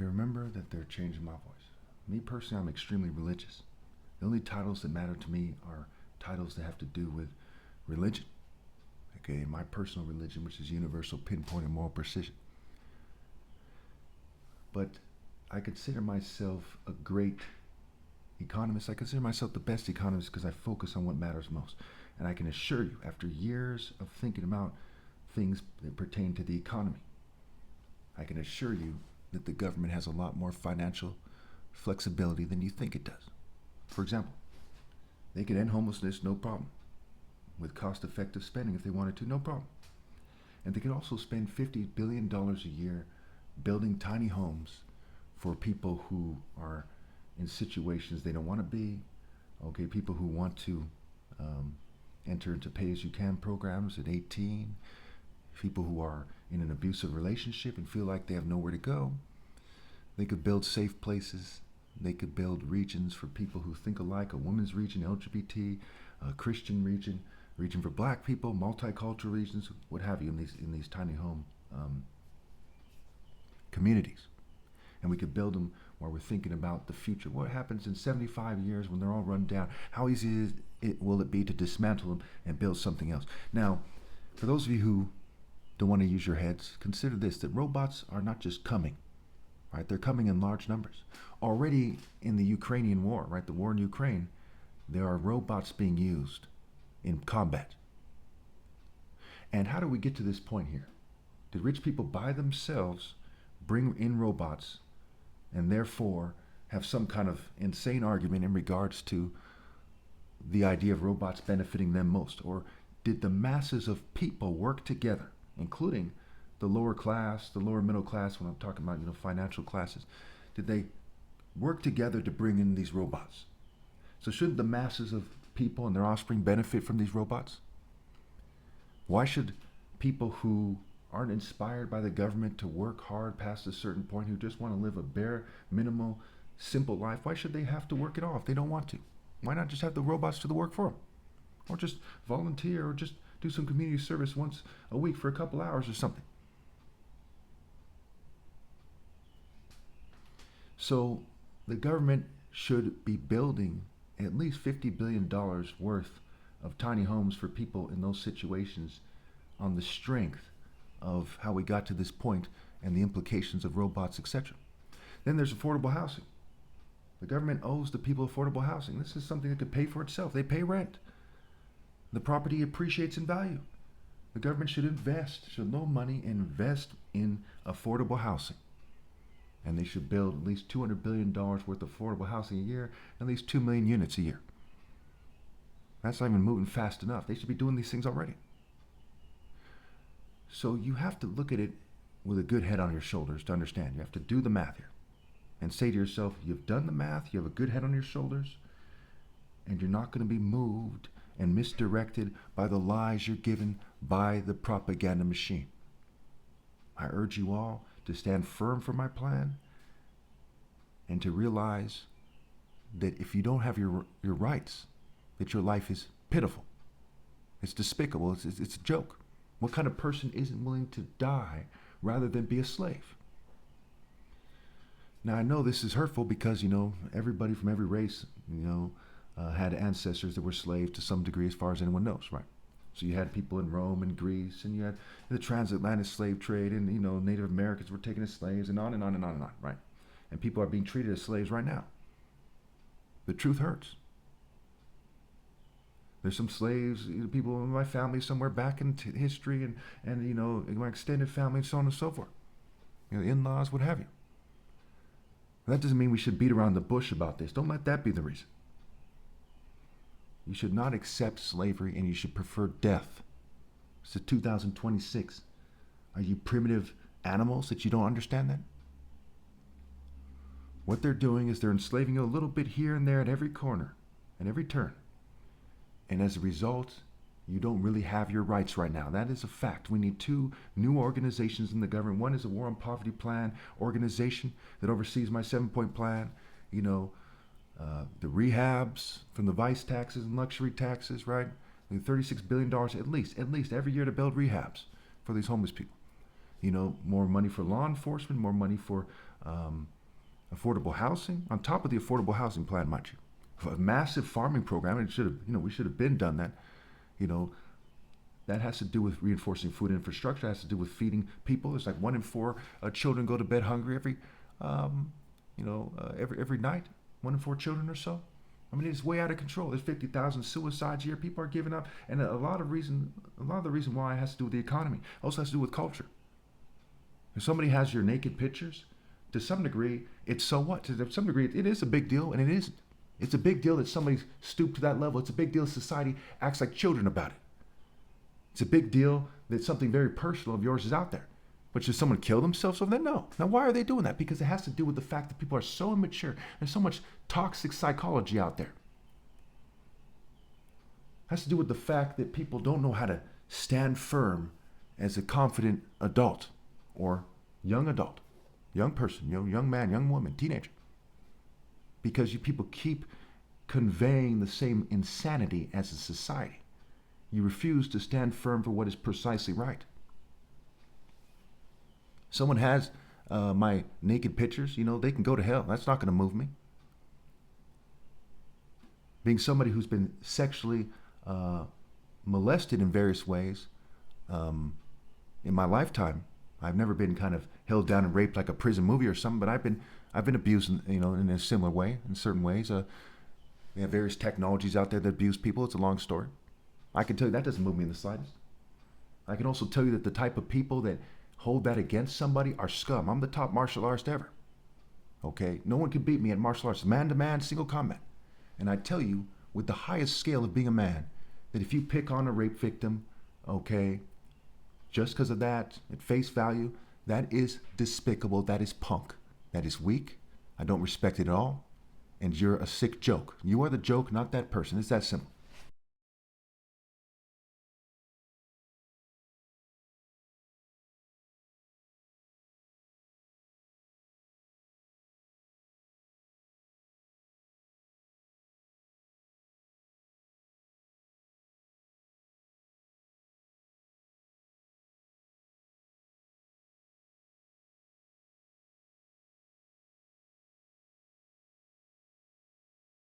Okay, remember that they're changing my voice. Me personally, I'm extremely religious. The only titles that matter to me are titles that have to do with religion. Okay, my personal religion, which is universal, pinpoint, and moral precision. But I consider myself a great economist. I consider myself the best economist because I focus on what matters most. And I can assure you, after years of thinking about things that pertain to the economy, I can assure you that the government has a lot more financial flexibility than you think it does. For example, they could end homelessness, no problem, with cost-effective spending if they wanted to, no problem. And they could also spend $50 billion a year building tiny homes for people who are in situations they don't want to be, okay, people who want to enter into pay-as-you-can programs at 18, people who are in an abusive relationship and feel like they have nowhere to go. They could build safe places. They could build regions for people who think alike, a women's region, LGBT, a Christian region, region for black people, multicultural regions, what have you, in these tiny home communities. And we could build them while we're thinking about the future. What happens in 75 years when they're all run down? How easy will it be to dismantle them and build something else? Now, for those of you who don't want to use your heads, consider this, that robots are not just coming, right? They're coming in large numbers. Already in the Ukrainian war, right? The war in Ukraine, there are robots being used in combat. And how do we get to this point here? Did rich people by themselves bring in robots and therefore have some kind of insane argument in regards to the idea of robots benefiting them most? Or did the masses of people work together, including the lower class, the lower middle class, when I'm talking about, financial classes, did they work together to bring in these robots? So shouldn't the masses of people and their offspring benefit from these robots? Why should people who aren't inspired by the government to work hard past a certain point, who just want to live a bare, minimal, simple life, why should they have to work it all if they don't want to? Why not just have the robots do the work for them? Or just volunteer, or just do some community service once a week for a couple hours or something? So the government should be building at least $50 billion worth of tiny homes for people in those situations on the strength of how we got to this point and the implications of robots, etc. Then there's affordable housing. The government owes the people affordable housing. This is something that could pay for itself. They pay rent. The property appreciates in value. The government should loan money and invest in affordable housing. And they should build at least $200 billion worth of affordable housing a year, at least 2 million units a year. That's not even moving fast enough. They should be doing these things already. So you have to look at it with a good head on your shoulders to understand. You have to do the math here and say to yourself, you've done the math, you have a good head on your shoulders, and you're not going to be moved and misdirected by the lies you're given by the propaganda machine. I urge you all to stand firm for my plan and to realize that if you don't have your rights, that your life is pitiful. It's despicable. It's a joke. What kind of person isn't willing to die rather than be a slave? Now, I know this is hurtful because, everybody from every race, had ancestors that were slaves to some degree as far as anyone knows, right? So you had people in Rome and Greece, and you had the transatlantic slave trade, and, Native Americans were taken as slaves, and on and on and on and on, right? And people are being treated as slaves right now. The truth hurts. There's some slaves, people in my family somewhere back in history, and in my extended family, and so on and so forth. In-laws, what have you. That doesn't mean we should beat around the bush about this. Don't let that be the reason. You should not accept slavery, and you should prefer death. It's 2026. Are you primitive animals that you don't understand that? What they're doing is they're enslaving you a little bit here and there at every corner, at every turn. And as a result, you don't really have your rights right now. That is a fact. We need 2 new organizations in the government. One is a War on Poverty Plan organization that oversees my 7-point plan. The rehabs from the vice taxes and luxury taxes, right? $36 billion at least every year to build rehabs for these homeless people. More money for law enforcement, more money for um, affordable housing on top of the affordable housing plan, mind you, a massive farming program. And it should have, we should have been done that. You know, that has to do with reinforcing food infrastructure. It has to do with feeding people. It's like 1 in 4 children go to bed hungry every night. 1 in 4 children or so. I mean, it's way out of control. There's 50,000 suicides a year. People are giving up, and a lot of the reason why it has to do with the economy. It also has to do with culture. If somebody has your naked pictures, to some degree, it's so what? To some degree, it is a big deal, and it isn't. It's a big deal that somebody stooped to that level. It's a big deal society acts like children about it. It's a big deal that something very personal of yours is out there. But should someone kill themselves over that? No. Now, why are they doing that? Because it has to do with the fact that people are so immature. There's so much toxic psychology out there. It has to do with the fact that people don't know how to stand firm as a confident adult or young adult, young person, young man, young woman, teenager. Because you people keep conveying the same insanity as a society. You refuse to stand firm for what is precisely right. Someone has my naked pictures, they can go to hell. That's not going to move me. Being somebody who's been sexually molested in various ways in my lifetime, I've never been kind of held down and raped like a prison movie or something, but I've been abused, in a similar way, in certain ways. We have various technologies out there that abuse people. It's a long story. I can tell you that doesn't move me in the slightest. I can also tell you that the type of people that hold that against somebody are scum. I'm the top martial artist ever. Okay? No one can beat me at martial arts, man-to-man, single combat. And I tell you, with the highest scale of being a man, that if you pick on a rape victim, okay, just because of that, at face value, that is despicable, that is punk, that is weak, I don't respect it at all, and you're a sick joke. You are the joke, not that person. It's that simple.